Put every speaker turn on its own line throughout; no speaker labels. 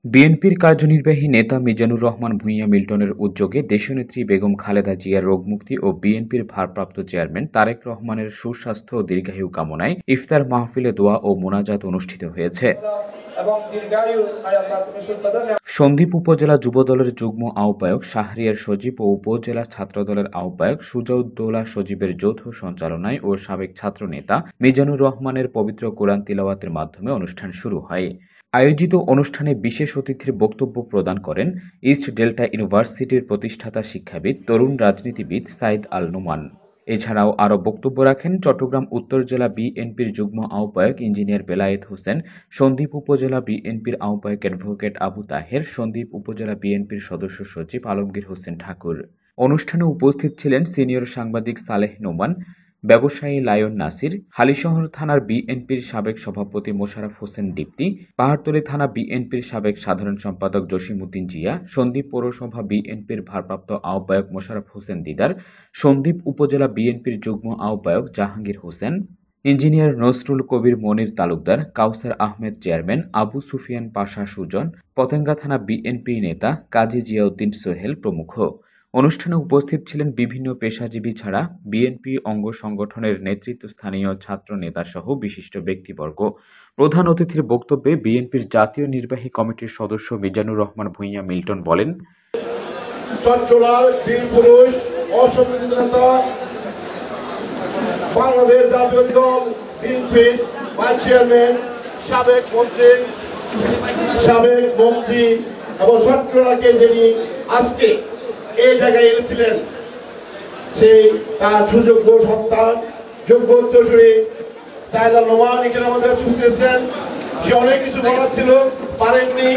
বিএনপির কার্যনির্বাহী নেতা মিজানুর রহমান ভূঁইয়া মিল্টনের উদ্যোগে দেশনেত্রী বেগম খালেদা জিয়ার রোগমুক্তি ও বিএনপির ভারপ্রাপ্ত চেয়ারম্যান তারেক রহমানের সুস্বাস্থ্য ও দীর্ঘায়ু কামনায় ইফতার মাহফিলে দোয়া ও মোনাজাত অনুষ্ঠিত হয়েছে। সন্দ্বীপ উপজেলা যুবদলের যুগ্ম আহ্বায়ক শাহরিয়ার সজীব ও উপজেলা ছাত্রদলের আহ্বায়ক সুজাউদ্দৌলা সজীবের যৌথ সঞ্চালনায় ও সাবেক ছাত্রনেতা মিজানুর রহমানের পবিত্র কোরআন তিলাওয়াতের মাধ্যমে অনুষ্ঠান শুরু হয়। আয়োজিত অনুষ্ঠানে বিশেষ অতিথির বক্তব্য প্রদান করেন ইস্ট ডেল্টা ইউনিভার্সিটির প্রতিষ্ঠাতা শিক্ষাবিদ তরুণ রাজনীতিবিদ সাইদ আল নোমান। এছাড়াও আরও বক্তব্য রাখেন চট্টগ্রাম উত্তর জেলা বিএনপির যুগ্ম আহ্বায়ক ইঞ্জিনিয়ার বেলায়েত হোসেন, সন্দ্বীপ উপজেলা বিএনপির আহ্বায়ক অ্যাডভোকেট আবু তাহের, সন্দ্বীপ উপজেলা বিএনপির সদস্য সচিব আলমগীর হোসেন ঠাকুর। অনুষ্ঠানে উপস্থিত ছিলেন সিনিয়র সাংবাদিক সালেহ নোমান, ব্যবসায়ী লায়ন নাসির, হালিশহর থানার বিএনপির সাবেক সভাপতি মোশাররফ হোসেন দীপ্তি, পাহাড়তলী থানা বিএনপির সাবেক সাধারণ সম্পাদক জসিমউদ্দিন জিয়া, সন্দ্বীপ পৌরসভা বিএনপির ভারপ্রাপ্ত আহ্বায়ক মোশাররফ হোসেন দিদার, সন্দ্বীপ উপজেলা বিএনপির যুগ্ম আহ্বায়ক জাহাঙ্গীর হোসেন, ইঞ্জিনিয়ার নসরুল কবির মনির তালুকদার, কাউসার আহমেদ চেয়ারম্যান, আবু সুফিয়ান পাশা সুজন, পতেঙ্গা থানা বিএনপি নেতা কাজী জিয়াউদ্দিন সোহেল প্রমুখ। অনুষ্ঠানে উপস্থিত ছিলেন বিভিন্ন পেশাজীবী ছাড়া বিএনপি অঙ্গ সংগঠনের নেতৃত্বস্থানীয় ছাত্র নেতাসহ বিশিষ্ট ব্যক্তিবর্গ। প্রধান অতিথির বক্তব্যে বিএনপির জাতীয় নির্বাহী কমিটির সদস্য মিজানুর রহমান ভূঁইয়া মিল্টন বলেন,
চট্টলার বীর পুরুষ অসংগঠিত নেতা বাংলাদেশ জাতীয় দল বিএনপির ভাইস চেয়ারম্যান, সাবেক মন্ত্রী এবং চট্টলাকে যিনি আজকে এই জায়গায় এনেছিলেন, সেই তার সুযোগ্য সন্তান যোগ্য উত্তরসূরি সাইদ আল নোমান এখানে আমাদের শুনতেছেন। সে অনেক কিছু বলার ছিল, পারেননি।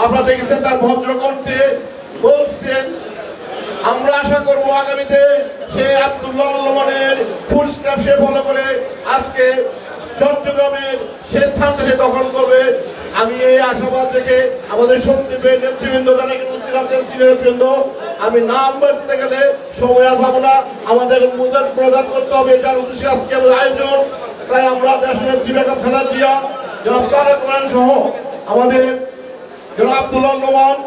আপনারা দেখেছেন তার ভদ্র কণ্ঠে বলছেন। আমরা আশা করব আগামীতে সে আব্দুল্লাহ নোমানের ফুটস্টেপ সে ফলো করে আজকে চট্টগ্রামের সে স্থানটা সে দখল করবে। আমি এই আশাবাদ রেখে আমাদের সন্দীপের নেতৃবৃন্দ যারা উপস্থিত আছেন, সিনিয়র নেতৃবৃন্দ, আমি নাম বলতে গেলে সময় আর পাবো না, আমাদের মুদ্রা প্রদান করতে হবে, যার উদ্দেশ্যে আজকে আমাদের আয়োজন। তাই আমরা দেশনেত্রী বেগম খালেদা জিয়া, জনাব তারেক রহমান সহ আমাদের জনাব আব্দুল্লাহ নোমান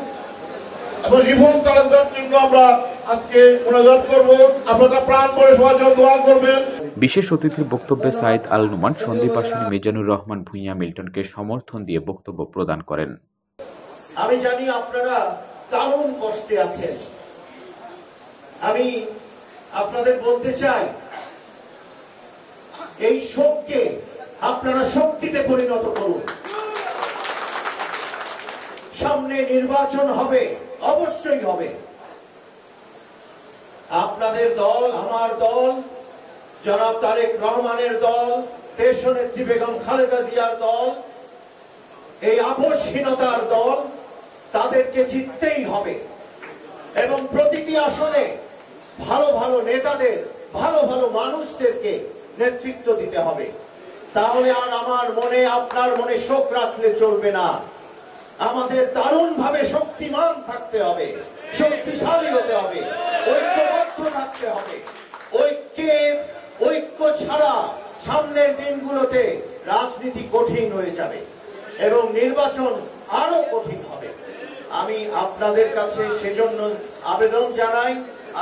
এবং রিফন তালুকদার জন্য আমরা আজকে মোনাজাত করব। আপনারা প্রাণ ভরে সবার জন্য দোয়া করবেন।
বিশেষ অতিথির বক্তব্যে সাইদ আল নোমান সন্দ্বীপ আসনে মিজানুর রহমান ভূঁইয়া মিল্টনকে সমর্থন দিয়ে বক্তব্য প্রদান করেন।
আমি জানি আপনারা দারুণ কষ্টে আছেন। আমি আপনাদের বলতে চাই, এই শোককে আপনারা শক্তিতে পরিণত করুন। সামনে নির্বাচন হবে, অবশ্যই হবে। আপনাদের দল, আমার দল, জনাব তারেক রহমানের দল, দেশনেত্রী বেগম খালেদা জিয়ার দল, এই আপোষহীনতার দল, তাদেরকে জিততেই হবে এবং প্রতিটি আসনে ভালো ভালো নেতাদের, ভালো ভালো মানুষদেরকে নেতৃত্ব দিতে হবে। তাহলে আর আমার মনে, আপনার মনে শোক রাখলে চলবে না। আমাদের দারুণভাবে শক্তিমান থাকতে হবে, শক্তিশালী হতে হবে, ঐক্যবদ্ধ থাকতে হবে। ঐক্য ছাড়া সামনের দিনগুলোতে রাজনীতি কঠিন হয়ে যাবে এবং নির্বাচন আরো কঠিন হবে। আমি আপনাদের কাছে সেজন্য আবেদন জানাই,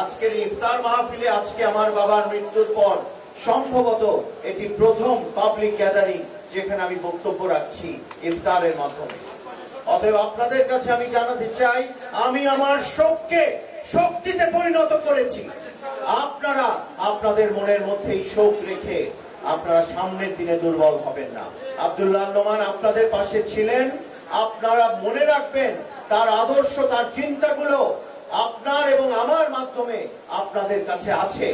আজকের ইফতার মাহফিলে, আজকে আমার বাবার মৃত্যুর পর সম্ভবত এটি প্রথম পাবলিক গ্যাদারিং যেখানে আমি বক্তব্য রাখছি ইফতারের মাধ্যমে। অতএব আপনাদের কাছে আমি জানাতে চাই, আমি আমার শোককে শক্তিতে পরিণত করেছি। আপনারা আপনাদের মনের মধ্যেই শোক রেখে আপনারা সামনের দিনে দুর্বল হবেন না। আব্দুল্লাহ নোমান আপনাদের পাশে ছিলেন, আপনারা মনে রাখবেন তার আদর্শ, তার চিন্তাগুলো আপনার এবং আমার মাধ্যমে আপনাদের কাছে আছে।